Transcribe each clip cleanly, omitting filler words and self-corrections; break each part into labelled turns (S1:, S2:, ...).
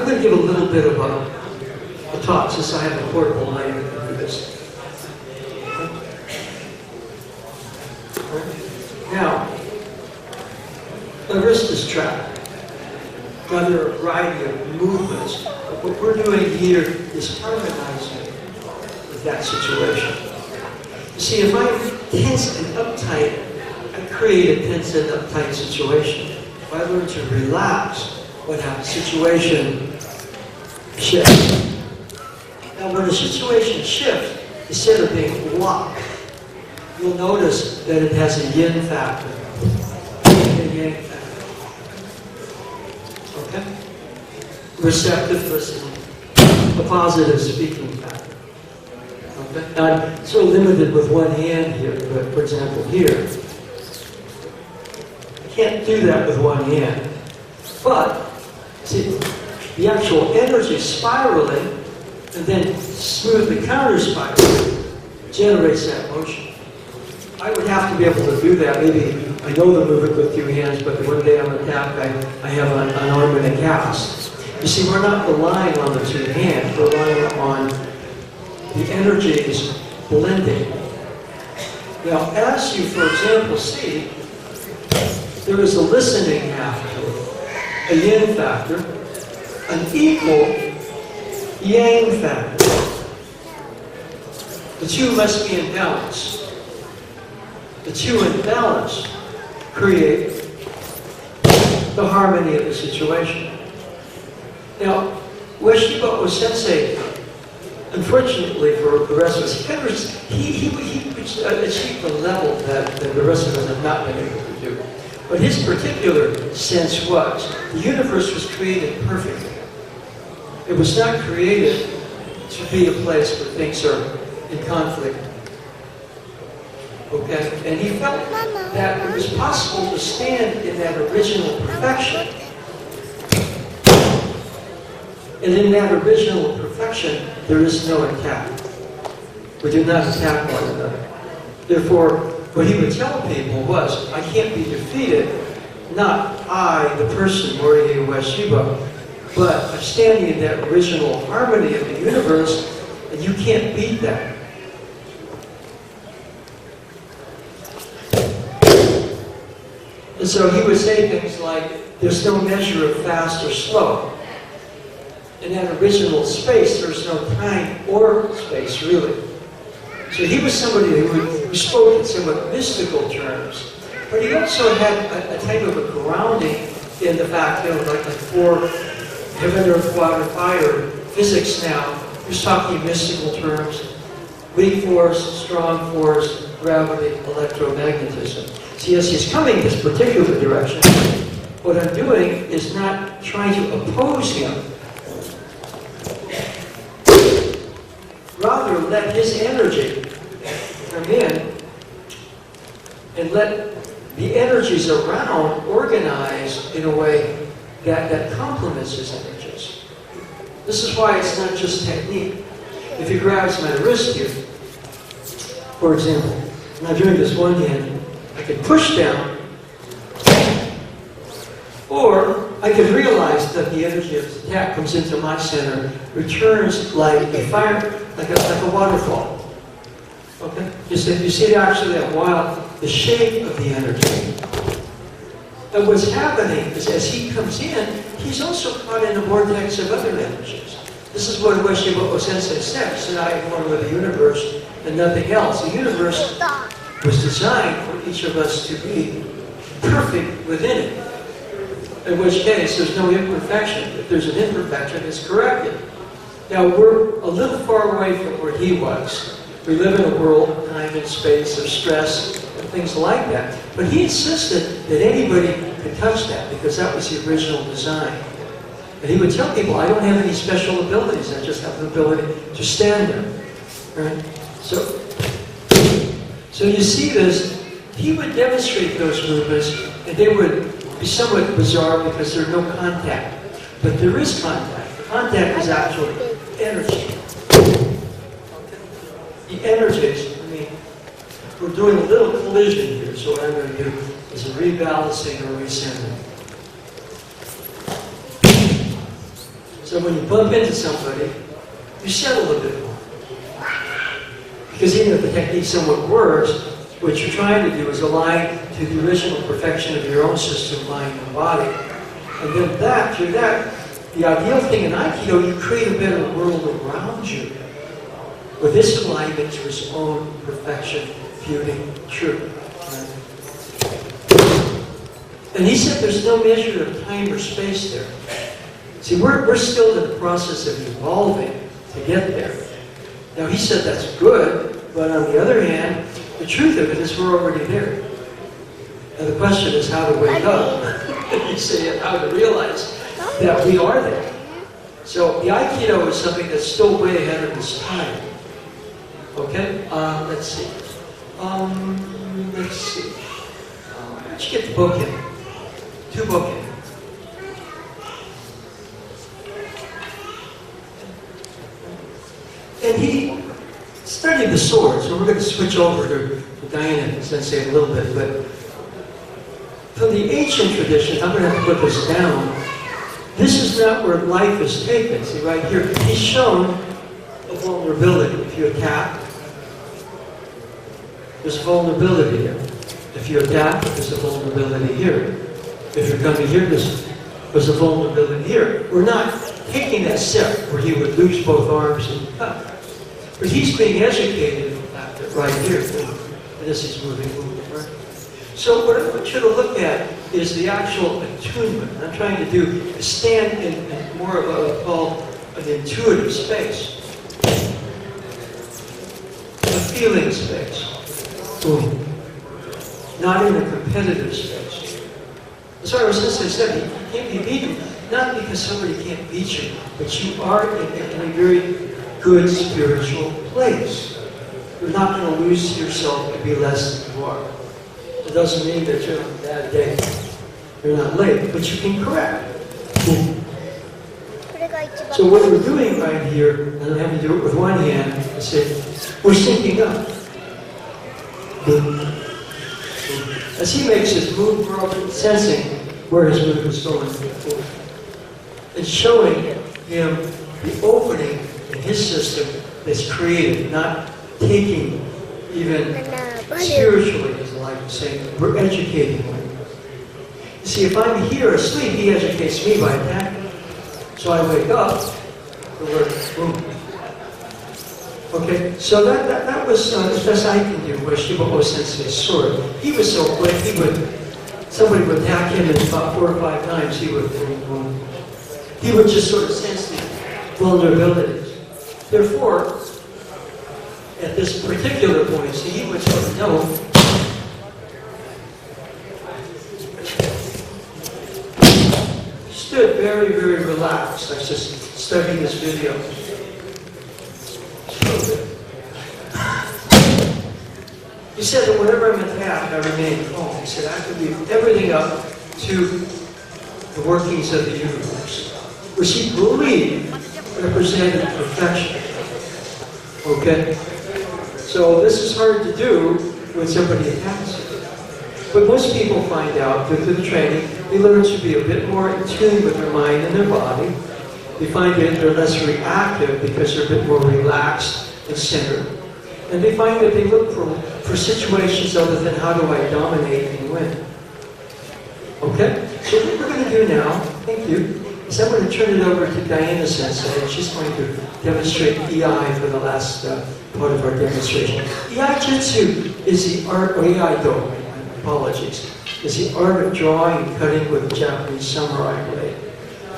S1: I'm going to give a little bit of a talk since I have a portable mic to do this. Now, the wrist is trapped. Now, there are a variety of movements, but what we're doing here is harmonizing with that situation. You see, if I'm tense and uptight, I create a tense and uptight situation. If I learn to relax, what happens? Situation shifts. Now, when a situation shifts, instead of being locked, you'll notice that it has a yin factor. A yang factor. Okay? Receptive listening. A positive speaking factor. Okay? Now, I'm so limited with one hand here, but for example, here. I can't do that with one hand. But, see, the actual energy spiraling and then smoothly counter-spiraling generates that motion. I would have to be able to do that. Maybe I know the movement with 2 hands, but one day I'm attacked, I have an arm in a cast. You see, we're not relying on the 2 hands. We're relying on the energies blending. Now, as you, for example, see, there is a listening half to it, a yin factor, an equal yang factor. The 2 must be in balance. The 2 in balance create the harmony of the situation. Now, Ueshiba Sensei, unfortunately for the rest of us, he achieved a level that the rest of us have not been able to do. But his particular sense was, the universe was created perfectly. It was not created to be a place where things are in conflict. Okay? And he felt that it was possible to stand in that original perfection. And in that original perfection, there is no attack. We do not attack one another. Therefore, what he would tell people was, I can't be defeated, not I, the person, Morihei Ueshiba, but I'm standing in that original harmony of the universe, and you can't beat that. And so he would say things like, there's no measure of fast or slow. In that original space, there's no time or space, really. So he was somebody who spoke in somewhat mystical terms, but he also had a type of a grounding in the fact, like for heaven, earth, water, fire, physics now, he was talking in mystical terms, weak force, strong force, gravity, electromagnetism. See, as he's coming this particular direction, what I'm doing is not trying to oppose him. Rather, let his energy come in and let the energies around organize in a way that complements his energies. This is why it's not just technique. If he grabs my wrist here, for example, and I'm doing this one hand, I could push down, or I could realize that the energy of the attack comes into my center, returns like a fire, like a waterfall. Okay? You see actually that while the shape of the energy. And what's happening is as he comes in, he's also caught in a vortex of other energies. This is what Ueshiba Sensei said. He said, I am one with the universe and nothing else. The universe was designed for each of us to be perfect within it. In which case, there's no imperfection. If there's an imperfection, it's corrected. Now, we're a little far away from where he was. We live in a world, time and space, of stress and things like that. But he insisted that anybody could touch that because that was the original design. And he would tell people, I don't have any special abilities. I just have the ability to stand there. Right? So you see this, he would demonstrate those movements, and they would be somewhat bizarre because there's no contact. But there is contact. Contact is actually energy. The energies, I mean, we're doing a little collision here, so what I'm going to do is a rebalancing or recentering. So when you bump into somebody, you settle a bit more. Because even if the technique somewhat works, what you're trying to do is align to the original perfection of your own system, mind and body. And then through that, the ideal thing in Aikido, you create a better world around you with this alignment to his own perfection, beauty, truth. And he said there's no measure of time or space there. See, we're still in the process of evolving to get there. Now, he said that's good, but on the other hand, the truth of it is we're already there. And the question is how to wake up. You say how to realize that we are there. So the Aikido is something that's still way ahead of its time. Okay? Let's see. Let's get the book in. 2 book in. And he studied the sword, so we're going to switch over to Diana Sensei in a little bit, but from the ancient tradition, I'm going to have to put this down. This is not where life is taken. See, right here, he's shown a vulnerability. If you attack, there's vulnerability here. If you attack, there's a vulnerability here. If you're coming here, there's a vulnerability here. We're not taking that step where he would lose both arms and cut. But he's being educated at it right here. And this is moving, right? So what I want you to look at is the actual attunement. I'm trying to do is stand in more of what I call an intuitive space. A feeling space. Boom. Not in a competitive space. That's why I was just said, you can't be beaten, not because somebody can't beat you, but you are in a very good spiritual place. You're not going to lose yourself to be less than you are. It doesn't mean that you're on a bad day. You're not late, but you can correct. So what we're doing right here, and I'm having to do it with one hand, I say, we're syncing up. As he makes his move, we're sensing where his move is going. It's showing him the opening in his system that's created, not taking even spiritually, as I like to say. We're educating him. You see, if I'm here asleep, he educates me by attacking. So I wake up, boom. Okay, so that was as best I can do with Shibaho Sensei's sword. He was so quick, somebody would attack him and about 4 or 5 times he would just sort of sense the vulnerabilities. Therefore, at this particular point, see, he would sort of know. Stood very, very relaxed. I was just studying this video. He said that whenever I'm attacked, I remain calm. He said I have to leave everything up to the workings of the universe, which he believed represented perfection. Okay? So this is hard to do when somebody attacks you. But most people find out through the training, they learn to be a bit more in tune with their mind and their body. They find that they're less reactive because they're a bit more relaxed and centered. And they find that they look for situations other than how do I dominate and win. Okay? So what we're going to do now, thank you, is I'm going to turn it over to Diana Sensei, and she's going to demonstrate EI for the last part of our demonstration. EI Jitsu is the art, or EI-Do, apologies, is the art of drawing and cutting with a Japanese samurai blade.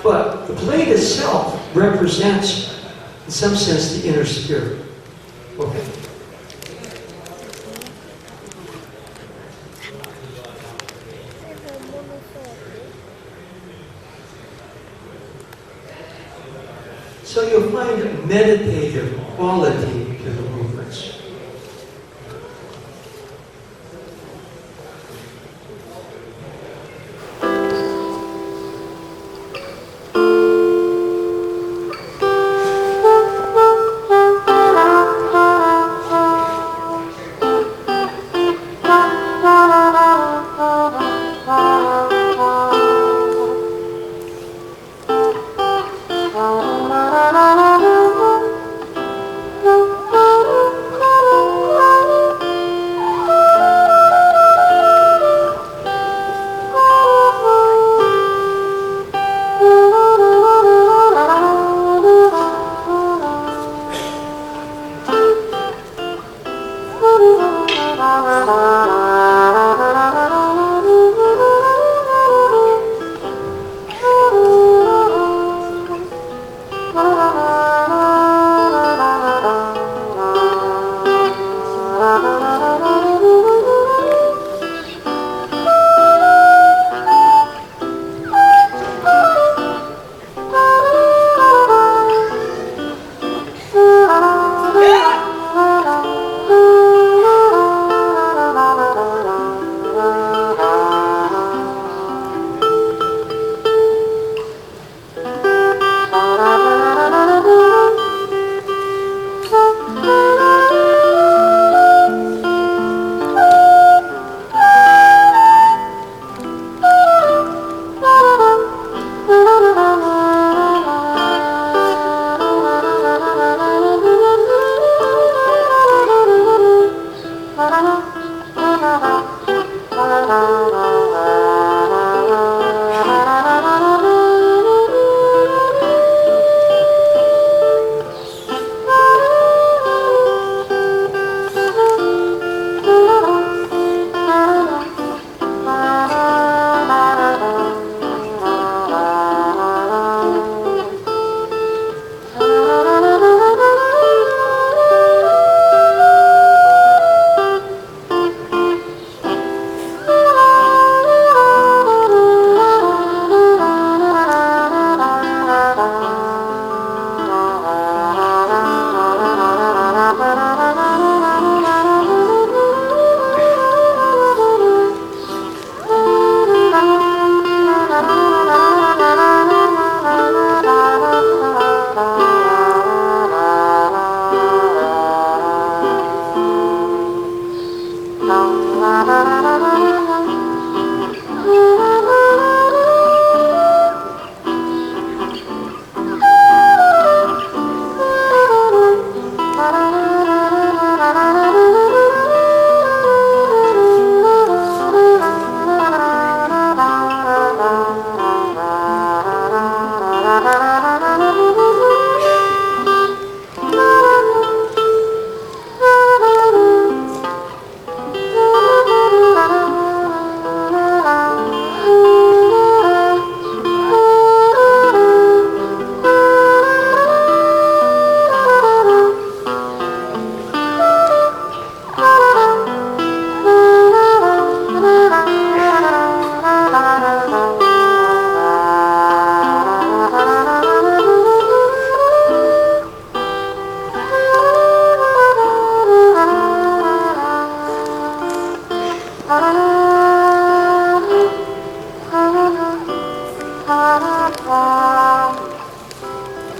S1: But the blade itself represents, in some sense, the inner spirit. Okay. So you'll find a meditative quality to the movements.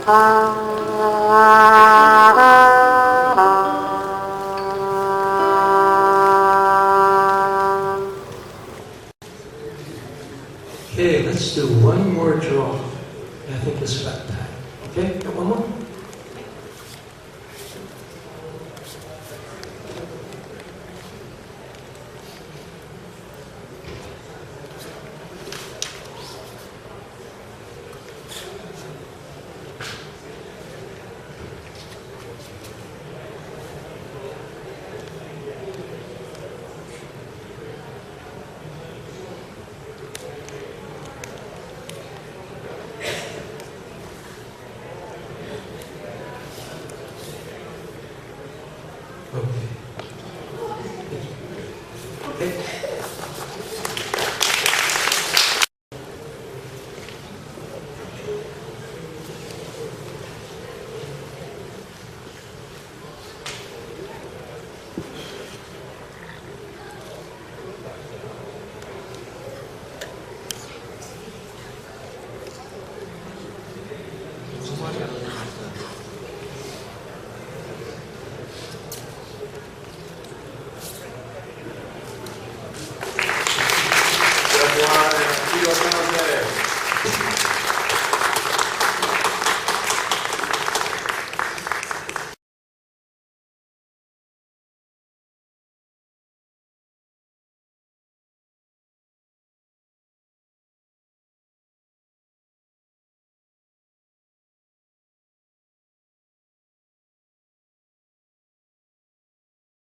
S1: Okay, let's do one more draw. I think it's about time. Okay, got one more?